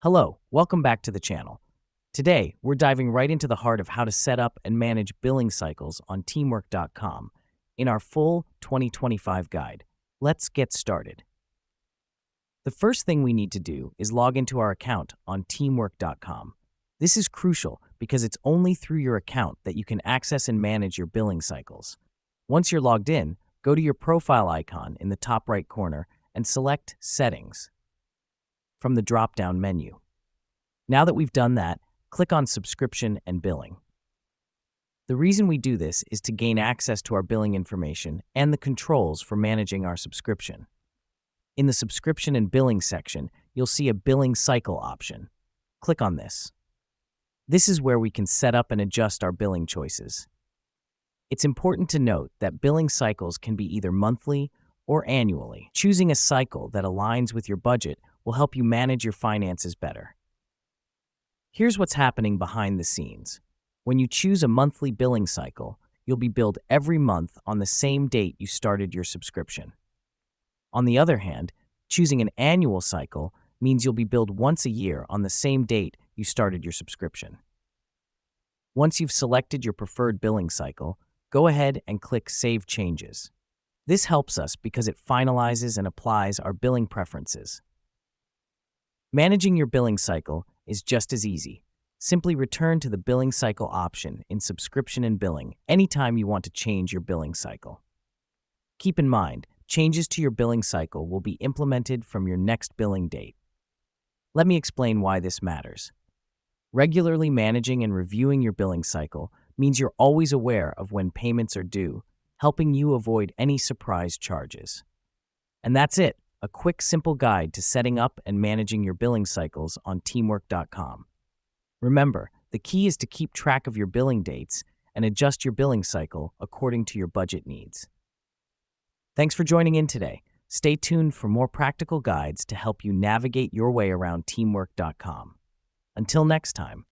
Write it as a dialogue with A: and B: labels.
A: Hello, welcome back to the channel. Today, we're diving right into the heart of how to set up and manage billing cycles on teamwork.com in our full 2025 guide. Let's get started. The first thing we need to do is log into our account on teamwork.com. This is crucial because it's only through your account that you can access and manage your billing cycles. Once you're logged in, go to your profile icon in the top right corner and select Settings from the drop-down menu. Now that we've done that, click on Subscription and Billing. The reason we do this is to gain access to our billing information and the controls for managing our subscription. In the Subscription and Billing section, you'll see a billing cycle option. Click on this. This is where we can set up and adjust our billing choices. It's important to note that billing cycles can be either monthly or annually. Choosing a cycle that aligns with your budget will help you manage your finances better. Here's what's happening behind the scenes. When you choose a monthly billing cycle, you'll be billed every month on the same date you started your subscription. On the other hand, choosing an annual cycle means you'll be billed once a year on the same date you started your subscription. Once you've selected your preferred billing cycle, go ahead and click Save Changes. This helps us because it finalizes and applies our billing preferences. Managing your billing cycle is just as easy. Simply return to the billing cycle option in Subscription and Billing anytime you want to change your billing cycle. Keep in mind, changes to your billing cycle will be implemented from your next billing date. Let me explain why this matters. Regularly managing and reviewing your billing cycle means you're always aware of when payments are due, helping you avoid any surprise charges. And that's it. A quick, simple guide to setting up and managing your billing cycles on teamwork.com. Remember, the key is to keep track of your billing dates and adjust your billing cycle according to your budget needs. Thanks for joining in today. Stay tuned for more practical guides to help you navigate your way around teamwork.com. Until next time.